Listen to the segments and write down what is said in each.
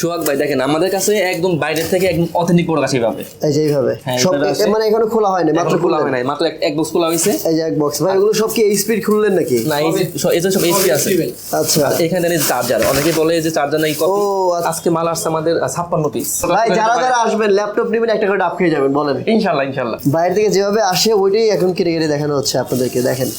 সোহাগ ভাই দেখেন আমাদের কাছে একদম বাইরে থেকে একদম অথেন্টিক প্রোডাক্ট আসে পাবে। এই যে এইভাবে হ্যাঁ, সব এটা আছে। মানে এখনো খোলা হয়নি, মাত্র খোলা হয় নাই, মাত্র এক বক্স খোলা হয়েছে। এই যে এক বক্স ভাই, এগুলো সব কি স্পিড খুললেন নাকি? না এই যে সব এইচপি আছে। আচ্ছা আর এখানে জানি চার্জার, অনেকে বলে যে চার্জার নাই কপি। ও, আচ্ছা। আজকে মাল আসছে আমাদের 56 পিস। ভাই যারা যারা আসবেন ল্যাপটপ নেবেন, একটা করে ডাব খেয়ে যাবেন, বলেন। ইনশাআল্লাহ ইনশাআল্লাহ। বাইরে থেকে যেভাবে আসে ওইটাই এখন কেটে কেটে দেখানো হচ্ছে আপনাদেরকে। দেখেন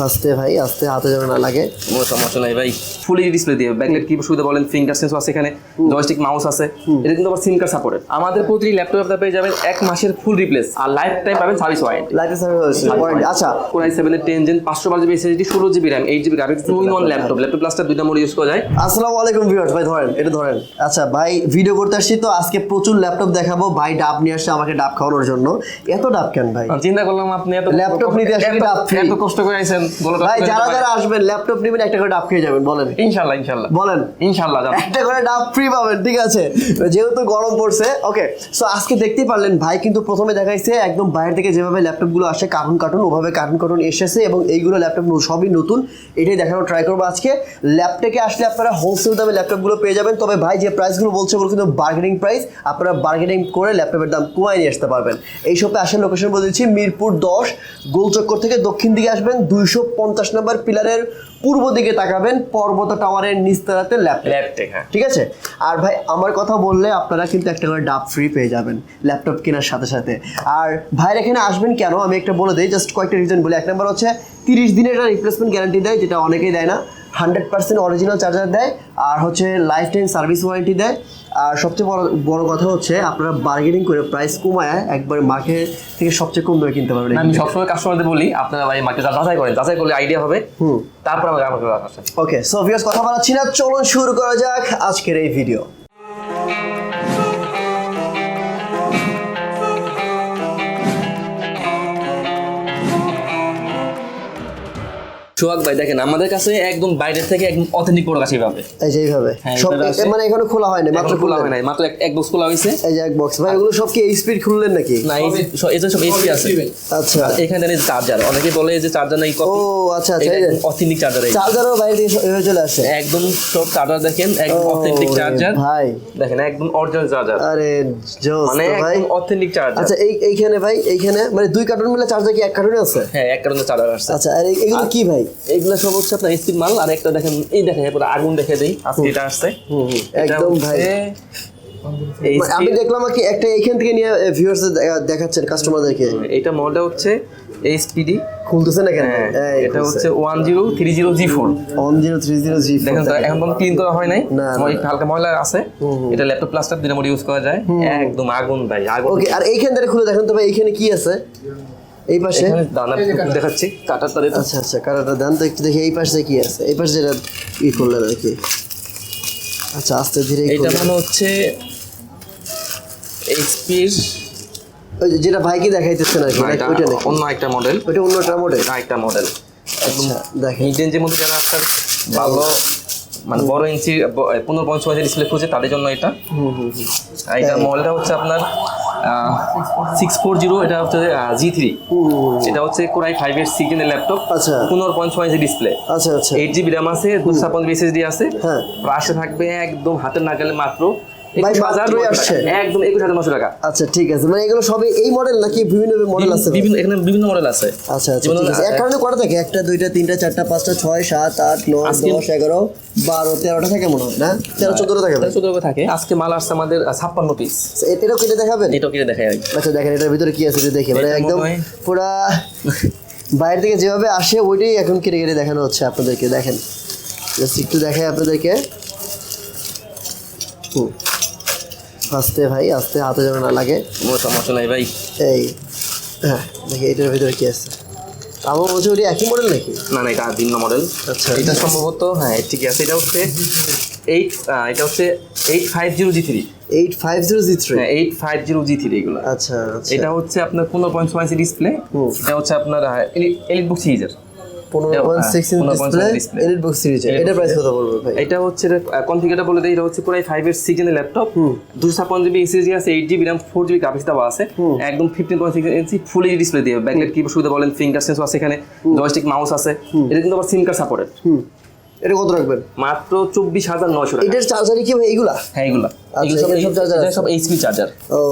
আস্তে ভাই, আস্তে, হাতে যেন না লাগে। কোনো সমস্যা নাই ভাই, ফুল এইচডি ডিসপ্লে দিয়ে ব্যাকলাইট কি সুবিধা বলেন, ফিঙ্গার সেন্সর আছে এখানে, জয়স্টিক মাউস আছে। এটা কিন্তু আবার সিম কার্ড সাপোর্টেড। আমাদের প্রতিটি ল্যাপটপ আপনারা পেয়ে যাবেন 1 মাসের ফুল রিপ্লেস আর লাইফ টাইম পাবেন সার্ভিস ওয়ারেন্টি। লাইটের সার্ভিস ওয়ারেন্টি। আচ্ছা, Core i7 এর 10 gen 512 GB SSD 16 GB RAM 8 GB graphics 2-in-1 laptop প্লাসটা দুইটা মোড ইউজ করা যায়। আসসালামু আলাইকুম ভিউয়ার্স। ভাই ধরেন, এটা ধরেন। আচ্ছা ভাই, ভিডিও করতে আসছি তো আজকে প্রচুর ল্যাপটপ দেখাবো। ভাই ডাব নিয়ে আসছে আমাকে ডাব খাওয়ানোর জন্য। এত ডাব কেন ভাই? চিন্তা করলাম আপনি এত ল্যাপটপ নিতে আসলে ডাব ফ্রি। এত কষ্ট করে আইছেন, বলো ভাই যারা যারা আসবেন ল্যাপটপ নেবেন, একটা করে ডাব খেয়ে যাবেন, বলেন। ইনশাআল্লাহ ইনশাআল্লাহ বলেন ইনশাআল্লাহ যাবো। একটা করে ডাব ফ্রি পাবেন, ঠিক আছে? যেহেতু গরম পড়ছে, ওকে। সো আজকে দেখতেই পারলেন ভাই কিন্তু প্রথমে দেখাইছে একদম বাইরে থেকে যেভাবে ল্যাপটপগুলো আসে কার্টুন কার্টুন, ওভাবে কার্টুন কার্টুন এসেছে এবং এইগুলো ল্যাপটপ সবই নতুন। এটাই দেখানোর ট্রাই করবো আজকে। ল্যাপটপে আসলে আপনারা হোলসেল দামে ল্যাপটপগুলো পেয়ে যাবেন। তবে ভাই যে প্রাইসগুলো বলছে ওগুলো কিন্তু বার্গেনিং প্রাইস। আপনারা বার্গেনিং করে ল্যাপটপের দাম কমায় নিয়ে আসতে পারবেন। এই শপে আসার লোকেশন বলে দিচ্ছি, মিরপুর 10 গোলচক্কর থেকে দক্ষিণ দিকে আসবেন, 250 নম্বর পিলারের পূর্ব দিকে তাকাবেন, পর্বত টাওয়ারের নিচতলাতে ল্যাপটপ। হ্যাঁ ঠিক আছে? আর ভাই আমার কথা বললে আপনারা কিন্তু একটা করে ডাব ফ্রি পেয়ে যাবেন ল্যাপটপ কেনার সাথে সাথে। আর ভাইয়ের এখানে আসবেন কেন আমি একটা বলে দিই, জাস্ট কয়েকটা রিজন বলি। এক নম্বর হচ্ছে 30 দিনের একটা রিপ্লেসমেন্ট গ্যারান্টি দেয়, যেটা অনেকেই দেয় না। 100% অরিজিনাল চার্জার দেয়, আর হচ্ছে লাইফ টাইম সার্ভিস ওয়ারেন্টি দেয়। আর সবচেয়ে বড় কথা হচ্ছে আপনারা বার্গেনিং করে প্রাইস কমায় একবার মার্কেট থেকে সবচেয়ে কম দামে কিনতে পারবেন। আমি সবসময় কাস্টমারদের বলি আপনারা ভাই মার্কেট যাচাই করেন, যাচাই করলে আইডিয়া হবে, তারপর আমাকে আসেন। ওকে, সো ভিউয়ার্স কথা বলাচ্ছি না, চলুন শুরু করা যাক আজকের এই ভিডিও। সোহাগ ভাই দেখেন আমাদের কাছে একদম বাইরে থেকে একদম অথেন্টিক প্রোডাক্ট আসে পাবে। এই যে এইভাবে হ্যাঁ, সব এটা আছে। মানে এখনো খোলা হয়নি, মাত্র খোলা হয় নাই, মাত্র এক বক্স খোলা হয়েছে। এই যে এক বক্স ভাই, এগুলো সব কি স্পিড খুললেন নাকি? না এই যে সব এইচপি আছে। আচ্ছা, আর এখানে জানি চার্জার, অনেকে বলে যে চার্জার নাই ও কপি। আচ্ছা আচ্ছা, এই যে অথেন্টিক চার্জার, চার্জারও বাইরে থেকে এভাবে চলে আসে। একদম সব চার্জার দেখেন, একদম অথেন্টিক ওরে চার্জার ভাই, দেখেন, একদম অরিজিনাল চার্জার, আরে জোস মানে তো ভাই। একদম অথেন্টিক চার্জার। আচ্ছা এইখানে ভাই, এইখানে মানে 2 কার্টুন মিলে চার্জার কি এক কার্টুনে আছে? হ্যাঁ এক কারণে চার্জার আসছে। আচ্ছা, আর এগুলো কি ভাই? এইগুলো সব হচ্ছে আপনার স্টিল মাল। আর একটা দেখেন, এই দেখেন পুরো আগুন দেখে দেই, আজকে এটা আসছে। এটা একদম ভাই, হচ্ছে এই আমি দেখলাম কি একটা এইখান থেকে নিয়ে ভিউয়ার্স দেখাচ্ছেন কাস্টমারদেরকে। এটা মডেলটা হচ্ছে এইচপিডি, খুলতেছে না কেন? এটা হচ্ছে 1030G4। 1030G দেখেন তো এখন পর্যন্ত ক্লিন করা হয় নাই, না, একটু হালকা ময়লা আছে। এটা ল্যাপটপ প্লাস্টার দুটো মোড ইউজ করা যায়, একদম আগুন ভাই আগুন। ওকে, আর এইখান থেকে খুলে দেখেন তো ভাই, এইখানে কি আছে এই পাশে? এখানে দানা দেখাচ্ছি, কাটারটা দেখুন। আচ্ছা আচ্ছা, কারাটা দেন তো একটু দেখি এই পাশে কি আছে। এই পাশে যেটা করলেন আর কি। আচ্ছা, আস্তে ধীরে এইটা মানে হচ্ছে এইচপির, ওই যেটা ভাইকে দেখাইতেছেন আর কি, এটা ওইটা নাকি? অন্য একটা মডেল, ওইটা অন্যটা মডেল। এটা একটা মডেল। আচ্ছা দেখেন, মিড রেঞ্জের মধ্যে যারা আপনার ভালো মানে বড় ইঞ্চি 15.5 ডিসপ্লে খুঁজে তাদের জন্য এটা। আর এটা মডেলটা হচ্ছে আপনার 640, এটা হচ্ছে G3। এটা হচ্ছে Core i5 এর 6 জেনের ল্যাপটপ, আচ্ছা 15.6 ডিসপ্লে, আচ্ছা আচ্ছা 8 জিবি র্যাম আছে, 256 এসএসডি আছে। হ্যাঁ। প্রাইসে থাকবে একদম হাতের নাগালে মাত্র ভাই 21,900 মাত্রই আসছে। টাকা, একদম 21,900 টাকা। আচ্ছা ঠিক আছে, মানে এগুলো সবই এই মডেল নাকি বিভিন্ন মডেল আছে? বিভিন্ন এখানে বিভিন্ন মডেল আছে। আচ্ছা আচ্ছা যেমন, ঠিক আছে। এক কারণে কটা থাকে? 1 2 3 4 5 6 7 8 9 আজকে- 10 11 12 13টা থাকে মনে হয় না? 13 14টা থাকে ভাই? 14 থাকে। আজকে মাল আসছে আমাদের 56 পিস। এটাও কেটে দেখাবেন? এটাও কিনে দেখাই আর কি। আচ্ছা দেখেন এটার ভিতরে কি আছে একটু দেখি, মানে এটার একদম মনে হয়- পুরা বাইরে থেকে যেভাবে আসে ওইটাই এখন কেটে কেটে দেখানো হচ্ছে আপনাদেরকে। দেখেন জাস্ট একটু দেখাই আপনাদেরকে। আস্তে ভাই, আস্তে, হাতে যেন না লাগে। কোনো সমস্যা নাই ভাই। এই হ্যাঁ, দেখি এটার ভিতরে কি আছে। আমার বলছে ওটি একই মডেল নাকি? না না, এটা ভিন্ন মডেল। আচ্ছা। এটা সম্ভবত হ্যাঁ ঠিক আছে। এটা হচ্ছে 850G3। 850G3। হ্যাঁ 850G3 এগুলো। আচ্ছা আচ্ছা, এটা হচ্ছে আপনার 15.6 ডিসপ্লে। এটা হচ্ছে আপনার এলিট বুক সিরিজের 15.6 inch 15.6 display, display। Elite box series. এটা প্রাইস কত পড়বে ভাই? এটা হচ্ছে কনফিগারটা বলে দেই, এটা হচ্ছে Core i5 এর 6 জেনের ল্যাপটপ, 256 জিবি এসএসডি আছে, 8 জিবি RAM 4 জিবি গ্রাফিক্স দেওয়া আছে, একদম 15.6 ইঞ্চি ফুল এইচডি ডিসপ্লে দিয়ে ব্যাকলাইট কি সুবিধা বলেন, ফিঙ্গার সেন্সর আছে এখানে, জয়স্টিক মাউস আছে। এটা কিন্তু আবার সিম কার্ড সাপোর্টেড। এটা কত রাখবেন? মাত্র 24,900 টাকা। এটার চার্জারই কি ভাই এইগুলা? হ্যাঁ এগুলো আচ্ছা, সব এগুলো সব চার্জার এটা আছে? সব এইচপি চার্জার,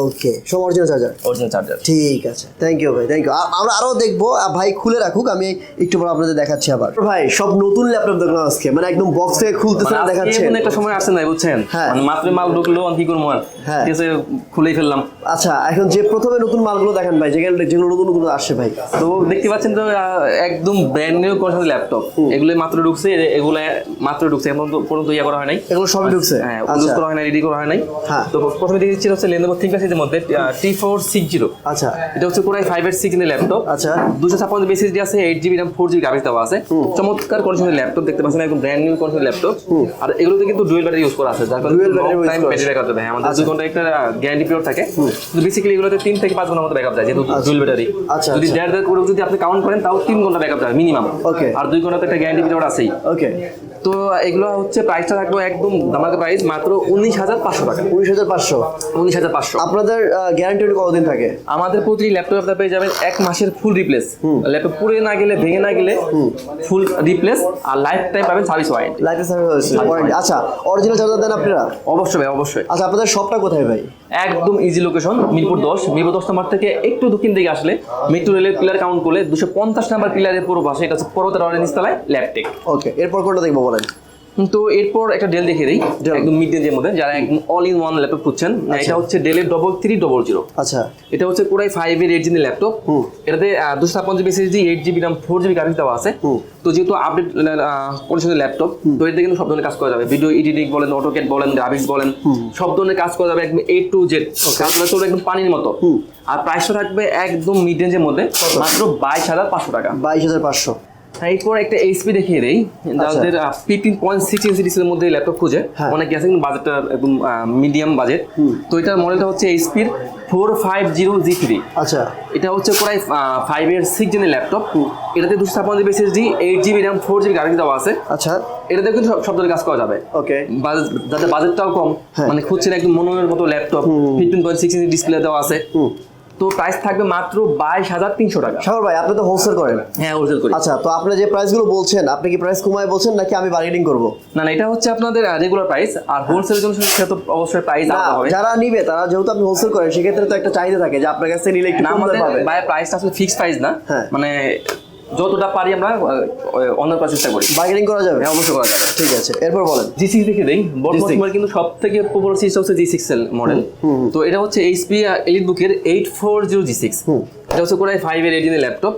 ওকে, সব অরিজিনাল চার্জার। Original charger. ঠিক আছে, থ্যাংক ইউ ভাই, থ্যাংক ইউ। আমরা আরো দেখবো, ভাই খুলে রাখুক, আমি একটু পর আপনাদের দেখাচ্ছি আবার। ভাই সব নতুন ল্যাপটপ দেখলাম আজকে, মানে একদম বক্স থেকে খুলতেছে না, দেখাচ্ছে। এমন একটা সময় আসছে না বুঝছেন, হ্যাঁ। মানে মাত্র মাল ঢুকলো কি করবো আর, হ্যাঁ। ঠিক আছে খুলেই ফেললাম। আচ্ছা, এখন যে প্রথমে নতুন মালগুলো দেখেন ভাই, যেগুলো নতুন নতুন আসছে ভাই। তো দেখতে পাচ্ছেন তো একদম ব্র্যান্ড নিউ কন্ডিশন ল্যাপটপ, এগুলো মাত্র ঢুকছে, এগুলো মাত্র ঢুকছে, এখন পর্যন্ত ইয়া করা হয় নাই, এগুলো সবই ঢুকছে? হ্যাঁ আচ্ছা। ইউজ করা হয় নাই, রেডি করা হয় নাই। হ্যাঁ। তো প্রথমে দেখেছি হচ্ছে Lenovo ThinkPad এর মধ্যে T460। আচ্ছা এটা হচ্ছে Core i5 এর 6 ল্যাপটপ। আচ্ছা। 256 SSD আছে, 8GB RAM 4GB গ্রাফিক্স দেওয়া আছে। চমৎকার কন্ডিশনের ল্যাপটপ দেখতে পাচ্ছেন, একদম ব্র্যান্ড নিউ কন্ডিশনের ল্যাপটপ। আর এগুলোতে কিন্তু ডুয়াল ব্যাটারি ইউজ করা আছে, যার কারণে Dual battery use টাইম করা ব্যাটারি আছে। ব্যাকআপ দেবে। হ্যাঁ, আমাদের 2 ঘন্টা একটা গ্যারান্টি পিরিয়ড থাকে। কিন্তু বেসিক্যালি এগুলোতে 3 থেকে 5 ঘন্টার মতো ব্যাকআপ যায়, যেহেতু ডুয়াল ব্যাটারি। আচ্ছা, যদি আচ্ছা। দেড় করে যদি আপনি কাউন্ট করেন তাও 3 ঘন্টা ব্যাকআপ যায় মিনিমাম। Okay. আর 2 ঘন্টা তো একটা গ্যারান্টি পিরিয়ড আছেই। ওকে, তো এগুলো হচ্ছে প্রাইসটা থাকবে একদম ধামাকা প্রাইস, মাত্র 19,500 টাকা। 19,500। 19,500। আপনাদের গ্যারান্টি কতদিন থাকে? আমাদের প্রতিটি ল্যাপটপ আপনারা পেয়ে যাবেন 1 মাসের ফুল রিপ্লেস, ল্যাপটপ পুড়ে না গেলে ভেঙে না গেলে ফুল রিপ্লেস, আর লাইফ টাইম পাবেন service warranty. Life service warranty. আচ্ছা, অরিজিনাল চার্জার দেন আপনারা? অবশ্যই ভাই, অবশ্যই। আচ্ছা, আপনাদের শপটা কোথায় ভাই? একদম ইজি লোকেশন, মিরপুর 10 নম্বর থেকে একটু দক্ষিণ দিকে আসলে মেট্রো রেলের পিলার কাউন্ট করলে 250 নম্বর পিলারের পুরো পাশে, এটা হচ্ছে পর্বতের নিচতলায় ল্যাপটেক। ওকে, এরপর কোনটা দেখবো বলেন? তো এরপর একটা ডেল দেখে দিই, Dell। একদম মিড রেঞ্জের মধ্যে, যারা একদম অল ইন ওয়ান ল্যাপটপ খুঁজছেন। এটা হচ্ছে ডেলের 3300। আচ্ছা, এটা হচ্ছে Core i5 এর 8 জিবি ল্যাপটপ। এটাতে 256 SSD, 8GB RAM 4GB graphics দেওয়া আছে। তো যেহেতু আপডেট কন্ডিশনের ল্যাপটপ, তো এটাতে কিন্তু সব ধরনের কাজ করা যাবে, ভিডিও এডিটিং বলেন, অটোক্যাড বলেন, গ্রাফিক্স বলেন, সব ধরনের কাজ করা যাবে একদম A to Z। কাজ করা চলবে একদম পানির মতো। আর প্রাইসটা থাকবে একদম মিড রেঞ্জের মধ্যে, মাত্র 22,500 টাকা। 22,500। এরপর একটা এইচপি দেখিয়ে দেই, যাদের 15.6 ইঞ্চি ডিসপ্লের মধ্যে ল্যাপটপ খুঁজে, হ্যাঁ। অনেকে আছে কিন্তু বাজেটটা একদম মিডিয়াম বাজেট। তো এটার মডেলটা হচ্ছে এইচপির 450G3। আচ্ছা, এটা হচ্ছে Core i5 এর 6 জেনের ল্যাপটপ। এটাতে 256 SSD, 8GB RAM 4GB graphics দেওয়া আছে। আচ্ছা, এটাতে কিন্তু সব ধরনের কাজ করা যাবে। ওকে। যাতে বাজেটটাও কম, হ্যাঁ। মানে খুঁজছেন একদম মনোমের মতো ল্যাপটপ, 15.6 ইঞ্চি ডিসপ্লে দেওয়া আছে। তো প্রাইস থাকবে মাত্র 22,300 টাকা। সাগর ভাই, আপনি তো হোলসেল করেন? হ্যাঁ, হোলসেল করি। আচ্ছা, তো আপনি যে প্রাইসগুলো বলছেন, আপনি কি প্রাইস কমায় বলছেন নাকি আমি বার্গেনিং করব? না, এটা হচ্ছে আপনাদের রেগুলার প্রাইস, আর হোলসেলের জন্য সেটা তো অবশ্যই প্রাইস না, আলাদা হবে। যারা নিবে তারা যেহেতু আপনি হোলসেল করেন, সেক্ষেত্রে তো একটা চাহিদা থাকে যে আপনার কাছ থেকে নিলে একটু না, কম আমাদের দামে পাবে। বাই প্রাইসটা আসলে ফিক্সড প্রাইস না, হ্যাঁ। মানে যতটা পারি আমরা অন্য করার চেষ্টা করি। বার্গেনিং করা যাবে? হ্যাঁ, অবশ্যই করা যাবে। ঠিক আছে, এরপর বলেন। G6 দেখে দেই, বর্তমান G6 সময়ের কিন্তু সব থেকে পপুলার সিরিজটা হচ্ছে G6 মডেল। তো এটা হচ্ছে HP EliteBook-এর 840G6। এটা হচ্ছে Core i5 এর 8 জিবি ল্যাপটপ,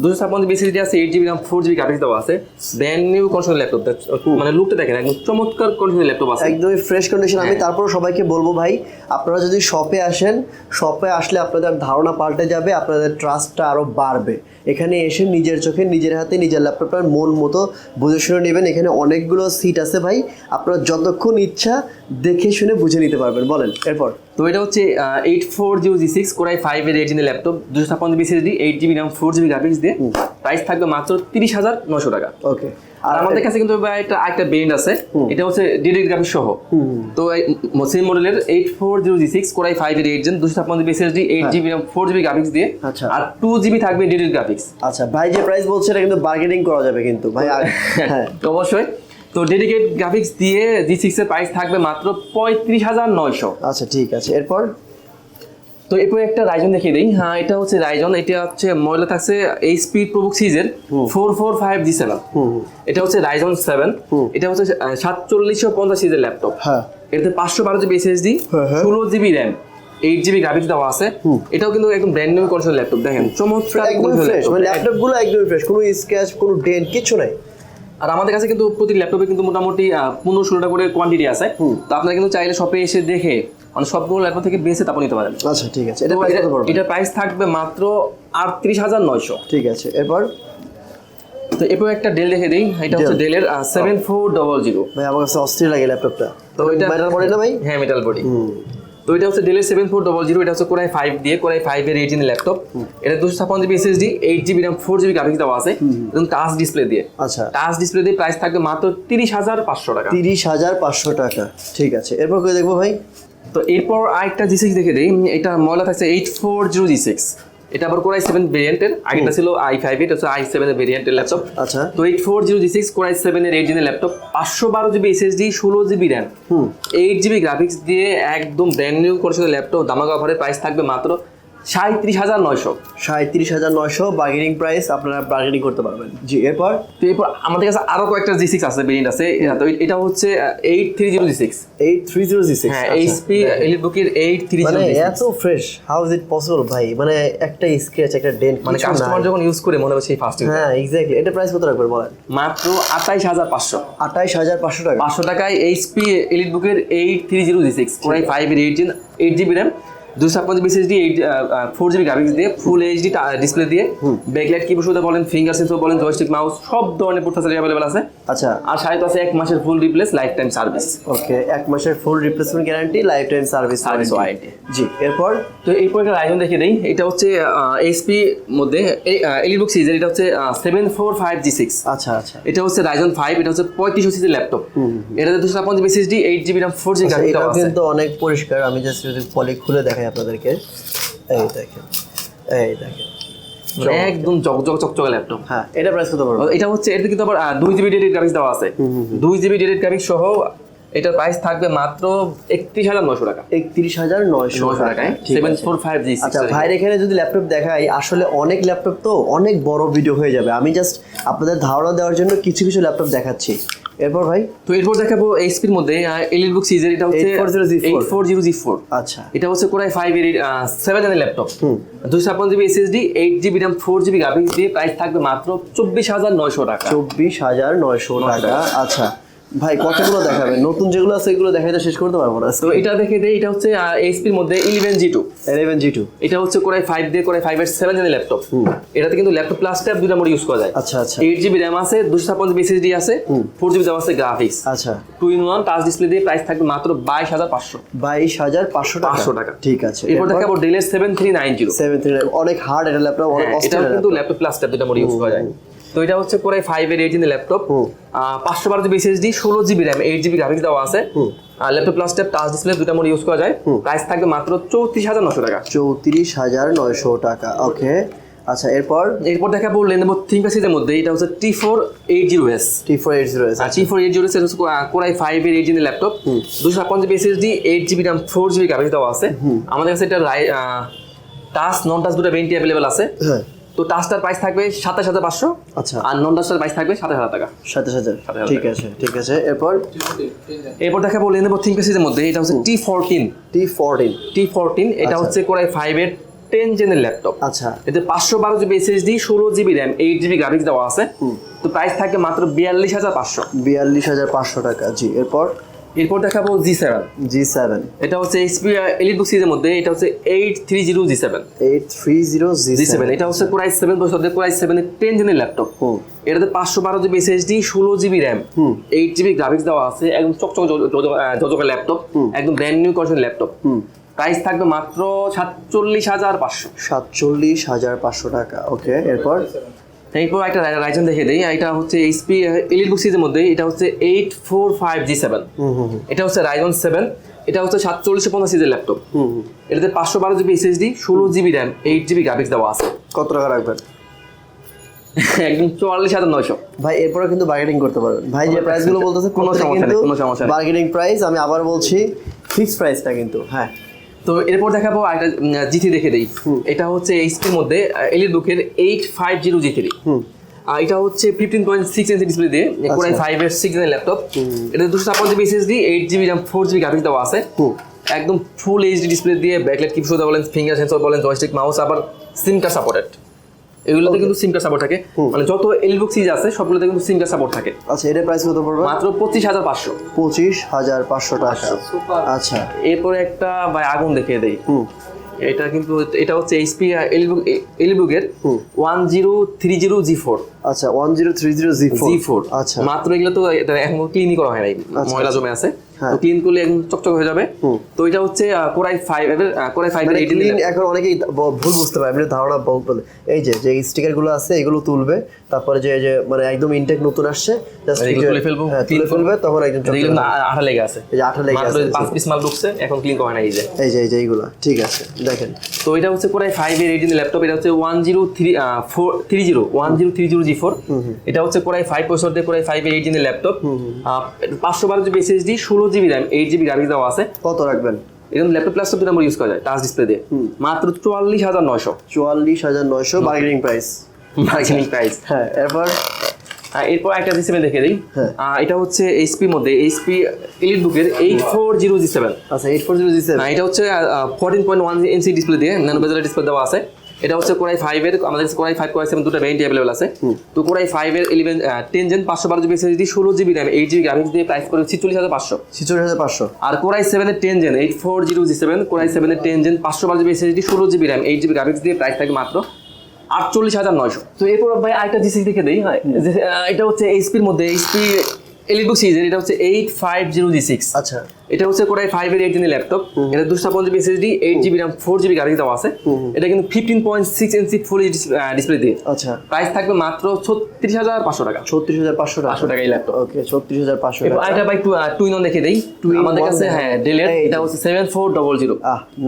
256 SSD আছে, 8GB RAM 4GB গ্রাফিক্স দেওয়া আছে, ব্র্যান্ড নিউ কন্ডিশনের ল্যাপটপ। মানে লুকটা দেখেন, একদম চমৎকার কন্ডিশনের ল্যাপটপ আছে, একদমই ফ্রেশ কন্ডিশন। আমি তারপর সবাইকে বলবো ভাই, আপনারা যদি শপে আসেন, শপে আসলে আপনাদের ধারণা পাল্টে যাবে, আপনাদের ট্রাস্টটা আরো বাড়বে। এখানে এসে নিজের চোখে, নিজের হাতে, নিজের ল্যাপটপটা মন মতো বুঝে শুনে নেবেন। এখানে অনেকগুলো সিট আছে ভাই, আপনারা যতক্ষণ ইচ্ছা দেখে শুনে বুঝে নিতে পারবেন। বলেন এরপর। তো এটা হচ্ছে 840G6 Core i5 এর 8 GB laptop, 256 SSD, 8GB RAM 4GB graphics দিয়ে। প্রাইস থাকবে মাত্র 30,900 টাকা। ওকে। আর আমাদের কাছে কিন্তু ভাই একটা ব্র্যান্ড আছে, এটা হচ্ছে ডিরেক্ট গ্রাফিক্স সহ। তো এই সেম মডেলের 840G6 Core i5 এর 8 gen, 256 SSD, 8GB RAM 4GB graphics দিয়ে। আচ্ছা। আর 2GB থাকবে ডিরেক্ট গ্রাফিক্স। আচ্ছা ভাই, যে প্রাইস বলছে এটা কিন্তু বার্গেনিং করা যাবে কিন্তু ভাই। হ্যাঁ, অবশ্যই। তো ডেডিকেট গ্রাফিক্স দিয়ে G6 এর প্রাইস থাকবে মাত্র 35,900। আচ্ছা, ঠিক আছে, এরপর। তো এরপর একটা রাইজন দেখিয়ে দিই। হ্যাঁ, এটা হচ্ছে রাইজন, এটা হচ্ছে মডেল থাকছে HP ProBook সিরিজের 445G7। এটা হচ্ছে রাইজন 7। এটা হচ্ছে 4750 সিরিজের ল্যাপটপ। হ্যাঁ, এটাতে 512GB SSD, 16GB RAM, 8GB graphics দেওয়া আছে। এটাও কিন্তু একদম ব্র্যান্ড নিউ কন্ডিশনের ল্যাপটপ, দেখেন চমৎকার একদম ফ্রেশ, মানে ল্যাপটপগুলো একদম ফ্রেশ, কোনো স্ক্র্যাচ, কোনো ডেন্ট কিছু নাই। আর আমাদের কাছে কিন্তু প্রতি ল্যাপটপে কিন্তু মোটামুটি 15-16টা করে কোয়ান্টিটি আছে। তো আপনারা কিন্তু চাইলে শপে এসে দেখে মানে সবগুলো ল্যাপটপ থেকে বেছে তারপর নিতে পারেন। আচ্ছা, ঠিক আছে, এটা প্রাইস কত পড়বে? এটার প্রাইস থাকবে মাত্র 38,900। ঠিক আছে, এরপর। তো এরপর একটা ডেল দেখে দিই, এটা হচ্ছে ডেলের 7400। ভাই আমার কাছে অস্থির লাগে ল্যাপটপটা। তো এটা মেটাল বডি না ভাই? হ্যাঁ, মেটাল বডি। তো এটা হচ্ছে ডেলের 7400। এটা হচ্ছে Core i5 দিয়ে, Core i5 এর 8 জিবি ল্যাপটপ। এটা 256GB SSD, 8GB RAM 4GB graphics দেওয়া আছে, এবং টাচ ডিসপ্লে দিয়ে। আচ্ছা, টাচ ডিসপ্লে দিয়ে প্রাইস থাকবে মাত্র 30,500 টাকা। 30,500 টাকা। ঠিক আছে, এরপর করে দেখবো ভাই। তো এরপর আরেকটা G6 দেখে দিই, এটা মডেল থাকছে 840G6। এটা আবার কোর i7 ভেরিয়েন্টের, আগেটা ছিল i5, এটা হচ্ছে i7 এর ভেরিয়েন্টের ল্যাপটপ। আচ্ছা তো 8400G6 কোর i7 এর 8 জেনের laptop, 512GB SSD, 16GB RAM, 8GB graphics দিয়ে একদম ব্র্যান্ড নিউ কন্ডিশনের ল্যাপটপ, দামাকা অফারের প্রাইস থাকবে মাত্র 37,900। 37,900 বার্গেনিং প্রাইস, আপনারা বার্গেনিং করতে পারবেন। জি, এরপর তো এরপর আমাদের কাছে আরো কয়েকটা G6 আছে, ভেরিয়েন্ট আছে। তো এটা হচ্ছে 8300G6। 8300G6, হ্যাঁ, HP EliteBook এর 8300G6। মানে এত fresh, how is it possible ভাই? মানে একটা স্ক্র্যাচ, একটা ডেন্ট, মানে কাস্টমার যখন ইউজ করে মনে হবে সেই ফার্স্ট ইউজ। হ্যাঁ এক্স্যাক্টলি। এটা প্রাইস কত রাখবেন বলেন? মাত্র 285,500। 285,500 টাকা। 500 টাকায় HP EliteBook এর 8300G6 Core i5 এর 8GB RAM, 256GB SSD, 4GB graphics দিয়ে, ফুল এইচডি ডিসপ্লে দিয়ে, ব্যাকলাইট কিবোর্ড সুবিধা বলেন, ফিঙ্গার সেন্সর বলেন, জয়স্টিক মাউস, সব ধরনের প্রসেসর अवेलेबल আছে। আচ্ছা, আর সাথে আছে 1 মাসের full replace life time service. Okay, 1 মাসের full replacement guarantee, life time service warranty. জি, এরপর তো এরপর একটা রাইজন দেখে দেই। এটা হচ্ছে এইচপি মধ্যে EliteBook সিরিজের, এটা হচ্ছে 745G6। আচ্ছা আচ্ছা, এটা হচ্ছে রাইজন 5, এটা হচ্ছে 3500 সিসির ল্যাপটপ। এটাতে 256GB SSD, 8GB RAM, 4GB graphics এটা আছে। কিন্তু অনেক পরিষ্কার। আমি জাস্ট যদি পলি খুলে দেখাই আপনাদেরকে, এই দেখেন, এই দেখেন, একদম জকজক চকচকে ল্যাপটপ। হ্যাঁ, এটা প্রাইস কত পড়বে? এটা হচ্ছে, এটাতে কিন্তু আবার 2GB ডেডিকেটেড গ্রাফিক্স দেওয়া আছে। 2GB ডেডিকেটেড গ্রাফিক্স সহ এটার প্রাইস থাকবে মাত্র 31,900 টাকা। 31,900 টাকায় 745G6। আচ্ছা ভাইয়ের এখানে যদি ল্যাপটপ দেখাই, আসলে অনেক ল্যাপটপ তো অনেক বড় ভিডিও হয়ে যাবে। আমি জাস্ট আপনাদের ধারণা দেওয়ার জন্য কিছু কিছু ল্যাপটপ দেখাচ্ছি। এরপর ভাই, তো এরপর দেখাবো এইচপির মধ্যে EliteBook সিরিজের, এটা হচ্ছে 840G4। 840G4। আচ্ছা, এটা হচ্ছে Core i5 এর 7 জেনের laptop, 256GB SSD, 8GB RAM, 4GB graphics দিয়ে, প্রাইস থাকবে মাত্র 24,900 টাকা। 24,900 টাকা। আচ্ছা ভাই, কতগুলো দেখাবেন? নতুন যেগুলো আছে এগুলো দেখাইতে শেষ করতে পারবো না। তো এটা দেখে দেই, এটা হচ্ছে এইচপির মধ্যে 11G2। 11G2, এটা হচ্ছে Core i5 দিয়ে Core i5 এর 7 জেনের ল্যাপটপ। এটাতে কিন্তু ল্যাপটপ প্লাস ট্যাব দুটো মোড ইউজ করা যায়। আচ্ছা আচ্ছা 8GB RAM আছে, 256GB SSD আছে, 4GB দেওয়া আছে গ্রাফিক্স। আচ্ছা, 2-in-1 টাচ ডিসপ্লে দিয়ে, প্রাইস থাকবে মাত্র 22,500। 22,500 টাকা। ঠিক আছে, এরপর দেখাবো ডেলের 7390। 739, অনেক হার্ড এটা ল্যাপটপ, অনেক এটা অস্থির কিন্তু ল্যাপটপ প্লাস ট্যাব দুটো মোড ইউজ করা যায়। তো এটা হচ্ছে Core i5 এর 8 জেনের laptop, 512GB SSD, 16GB RAM, 8GB graphics দেওয়া আছে, আর laptop plus tab touch display দুটো মোড ইউজ করা যায়। প্রাইস থাকবে মাত্র 34,900 টাকা। 34,900 টাকা। ওকে, আচ্ছা এরপর দেখাবো Lenovo ThinkPad সিরিজের মধ্যে, এটা হচ্ছে T480S। T480S, T480S হচ্ছে Core i5 এর 8 জেনের laptop, 256GB SSD, 8GB RAM, 4GB graphics দেওয়া আছে। আমাদের কাছে এটা টাচ নন টাচ দুটো ভেরিয়েন্ট अवेलेबल আছে। হ্যাঁ, তো টাচটার প্রাইস থাকবে 27,500। আচ্ছা, আর নন টাচটার প্রাইস থাকবে 27,000 টাকা। 27,000। 27,000 ঠিক আছে ঠিক আছে, এরপর দেখাবো Lenovo ThinkPad সিরিজের মধ্যে, এটা হচ্ছে T14। T14, এটা হচ্ছে Core i5 এর 10 জেনের ল্যাপটপ। আচ্ছা, এতে 512GB SSD, 16GB RAM, 8GB graphics দেওয়া আছে। তো প্রাইস থাকবে মাত্র 42,500। 42,500 টাকা। জি, এরপর দেখাবো G7। এটা হচ্ছে HP EliteBook সিরিজের মধ্যে, এটা হচ্ছে 830G7। 830G7, এটা হচ্ছে Core i7 processor, Core i7 এর 10 জেনের ল্যাপটপ। এটাতে 512GB SSD, 16GB RAM, 8GB graphics দেওয়া আছে, একদম চকচক জকজকে ল্যাপটপ, একদম brand new condition laptop. Price থাকবে মাত্র 47,500। 47,500 টাকা। ওকে, এরপর একটা রাইজন দেখে দেই। এটা হচ্ছে HP EliteBook সিরিজের মধ্যে, এটা হচ্ছে 845G7। এটা হচ্ছে Ryzen 7, এটা হচ্ছে 4750 সিরিজের ল্যাপটপ। এটাতে 512GB SSD, 16GB RAM, 8GB graphics দেওয়া আছে। কত টাকা রাখবেন? একদম 44,900। ভাই, এরপরে কিন্তু বার্গেনিং করতে পারবেন। ভাই যে প্রাইসগুলো বলতেছে কোনো সমস্যা নেই, কোনো সমস্যা নেই। বার্গেনিং প্রাইস, আমি আবার বলছি, ফিক্সড প্রাইসটা কিন্তু। হ্যাঁ, তো এরপর দেখাবো একটা G3 দেখে দেই। এটা হচ্ছে এইচপির মধ্যে EliteBook এর 850G3। এটা হচ্ছে 15.6 ইঞ্চি ডিসপ্লে দিয়ে Core i5 এর 6 জেনের ল্যাপটপ। এটা 256GB SSD, 8GB RAM, 4GB graphics দেওয়া আছে, একদম ফুল এইচডি ডিসপ্লে দিয়ে, ব্যাকলাইট কিবোর্ড সুবিধা বলেন, ফিঙ্গার সেন্সর বলেন, জয়স্টিক মাউস, আবার সিম কার্ড সাপোর্টেড। এগুলোতে কিন্তু সিম কার্ড সাপোর্ট থাকে, মানে যত EliteBook সিরিজ আছে সবগুলোতে কিন্তু সিম কার্ড সাপোর্ট থাকে। আচ্ছা, এটার প্রাইস কত পড়বে? মাত্র 25,500। 25,500 টাকা। আচ্ছা, এরপরে একটা ভাই আগুন দেখিয়ে দেই। এটা হচ্ছে HP EliteBook এর 1030G4। আচ্ছা 1030 G4 আচ্ছা মাত্র এগুলো তো এটা এখন ক্লিনই করা হয় নাই, ময়লা জমে আছে, হ্যাঁ। তো ক্লিন করলে একদম চকচক হয়ে যাবে। তো এটা হচ্ছে কোরাই 5 এর কোরাই 5 এর 18 ক্লিন। এখন অনেকেই ভুল বুঝতে পারে, আমি ধারণা বলে এই যে স্টিকার গুলো আছে এগুলো তুলবে, তারপরে যে মানে একদম ইনটেক নতুন আসছে জাস্ট এগুলো তুলে ফেলবো, তুলে ফেলবে, তখন একদম এগুলো আঠা লেগে আছে, এই যে আঠা লেগে মাত্র আছে 5 পিস মাল ঢুকছে, এখন ক্লিন করা হয় না। এই যে এইগুলো ঠিক আছে দেখেন। তো এটা হচ্ছে কোরাই 5 এর 18 ল্যাপটপ, এটা হচ্ছে 1030 G4, এটা হচ্ছে কোরাই 5 প্রসেসর দিয়ে কোরাই 5 এর 18 laptop, 512 GB SSD, 16 GB RAM, 8 GB graphics দেওয়া আছে। কত রাখবেন? এরকম ল্যাপটপ প্লাস দুটো নম্বর ইউজ করা যায় টাচ ডিসপ্লে দিয়ে, মাত্র 44900 44900 বার্গেনিং প্রাইস, মার্কেটিং প্রাইস। হ্যাঁ এরপর এরপর একটা G7 দেখে দিই, হ্যাঁ। এটা হচ্ছে এইচপির মধ্যে এইচপি এলিটবুকের 840 G7। আচ্ছা 840G7 এটা হচ্ছে 14.1 ইঞ্চি ডিসপ্লে দিয়ে ন্যানো বেজেলের ডিসপ্লে দেওয়া আছে। এটা হচ্ছে কোরাই 5 এর, আমাদের কাছে কোরাই 5 কোরাই 7 দুটো ভেরিয়েন্ট अवेलेबल আছে। তো কোরাই 5 এর 10 gen 512 GB SSD, 16 GB RAM, 8 GB graphics দিয়ে প্রাইস করে 46500। 46500। আর কোরাই 7 এর 10 জেন 840G7, কোরাই 7 এর 10 gen 512 GB SSD, 16 GB RAM, 8 GB graphics দিয়ে প্রাইস থাকে মাত্র 48900। তো এরপর ভাই আরেকটা G6 দেখে দেই, এটা হচ্ছে এইচপির মধ্যে এইচপি এলিটবুক সিরিজের, এটা হচ্ছে 850G6। আচ্ছা এটা হচ্ছে কোরাই 5 এর 18 ল্যাপটপ, এটা 256 GB SSD, 8 GB RAM, 4 GB graphics দেওয়া আছে। এটা কিন্তু 15.6 ইঞ্চি ফুল ডিসপ্লে দিয়ে, আচ্ছা প্রাইস থাকবে মাত্র 36500 টাকা। 36500 টাকা। 500 টাকা এই ল্যাপটপ। ওকে 36500 এরপর টাকা। আরেকটা ভাই টু ইন ওয়ান দেখে দেই, আমাদের কাছে হ্যাঁ ডেলের, এটা হচ্ছে 7400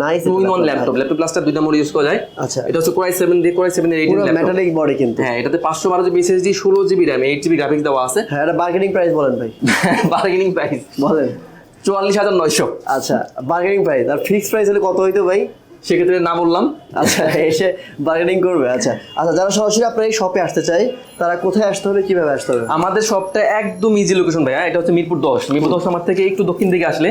nice two in one laptop প্লাসটা দুইটা মোড ইউজ করা যায়। আচ্ছা এটা হচ্ছে কোরাই 7 দিয়ে কোরাই 7 এর 18 পুরো ল্যাপটপ, মেটালিক বডি কিন্তু। হ্যাঁ এটাতে 512 GB SSD, 16 GB RAM, 8 GB graphics দেওয়া আছে। হ্যাঁ এটা বার্গেনিং প্রাইস বলেন ভাই, বার্গেনিং প্রাইস বলেন। 44900। আচ্ছা বার্গেনিং প্রাইস, আর ফিক্সড প্রাইস হলে কত হইতো ভাই? সেক্ষেত্রে না বললাম, আচ্ছা এসে বার্গেনিং করবে। আচ্ছা আচ্ছা যারা সরাসরি আপনার এই শপে আসতে চায় তারা কোথায় আসতে হবে, কিভাবে আসতে হবে? আমাদের শপটা একদম ইজি লোকেশন ভাইয়া, এটা হচ্ছে মিরপুর 10 নাম্বার থেকে একটু দক্ষিণ দিকে আসলে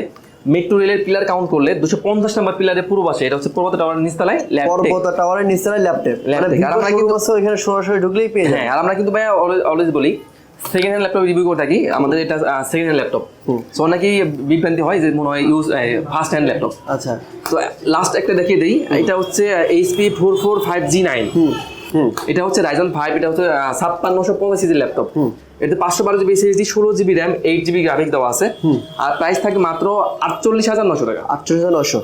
মেট্রো রেলের পিলার কাউন্ট করলে 250 নাম্বার পিলারের পূর্ব পাশে, এটা হচ্ছে পর্বত টাওয়ারের নিচতলায় পর্বত টাওয়ারের নিচতলায় ল্যাপটপ, মানে আর আমরা কিন্তু ওইখানে সরাসরি ঢুকলেই পেয়ে যাবেন। হ্যাঁ, আর আমরা কিন্তু ভাইয়া অলওয়েজ বলি সেকেন্ড হ্যান্ড ল্যাপটপ রিভিউ করে থাকি, আমাদের এটা সেকেন্ড হ্যান্ড ল্যাপটপ। সো অনেকেই বিভ্রান্তি হয় যে মনে হয় ইউজ ফার্স্ট হ্যান্ড ল্যাপটপ। আচ্ছা তো লাস্ট একটা দেখিয়ে দিই, এটা হচ্ছে HP 445G9, এটা হচ্ছে Ryzen 5, এটা হচ্ছে 5650 সিরিজের ল্যাপটপ। এতে 512 GB SSD, 16 GB RAM, 8 GB graphics দেওয়া আছে, আর প্রাইস থাকে মাত্র 48900 টাকা। 48900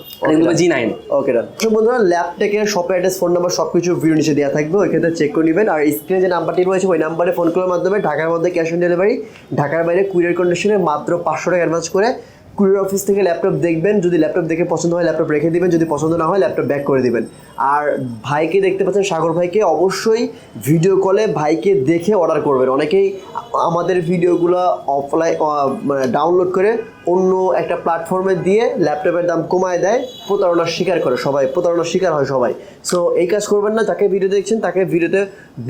G9। ওকে ডান। তো বন্ধুরা ল্যাপটেকের শপ অ্যাড্রেস, ফোন নাম্বার সবকিছু ভিডিও নিচে দেওয়া থাকবে, ওইখানে চেক করে নেবেন। আর স্ক্রিনে যে নাম্বারটি রয়েছে ওই নাম্বারে ফোন করার মাধ্যমে ঢাকার মধ্যে ক্যাশ অন ডেলিভারি, ঢাকার বাইরে কুরিয়ার কন্ডিশনে মাত্র 500 টাকা অ্যাডভান্স করে কুরিয়ার অফিস থেকে ল্যাপটপ দেখবেন, যদি ল্যাপটপ দেখে পছন্দ হয় ল্যাপটপ রেখে দিবেন, যদি পছন্দ না হয় ল্যাপটপ ব্যাক করে দিবেন। আর ভাইকে দেখতে পাচ্ছেন সাগর ভাইকে, অবশ্যই ভিডিও কলে ভাইকে দেখে অর্ডার করবেন। অনেকেই আমাদের ভিডিওগুলো অফলাইন মানে ডাউনলোড করে অন্য একটা প্ল্যাটফর্মে দিয়ে ল্যাপটপের দাম কমায় দেয়, প্রতারণার শিকার করে সবাই, প্রতারণার শিকার হয় সবাই। সো এই কাজ করবেন না, যাকে ভিডিও দেখছেন তাকে ভিডিওতে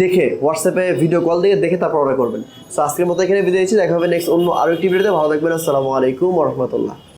দেখে হোয়াটসঅ্যাপে ভিডিও কল দিয়ে দেখে তারপর অর্ডার করবেন। সো আজকের মতো এখানে বিদায় দিচ্ছি, দেখা হবে নেক্সট অন্য আরো একটি ভিডিওতে। ভালো থাকবেন, আসসালামু আলাইকুম ওয়া রাহমাতুল্লাহ।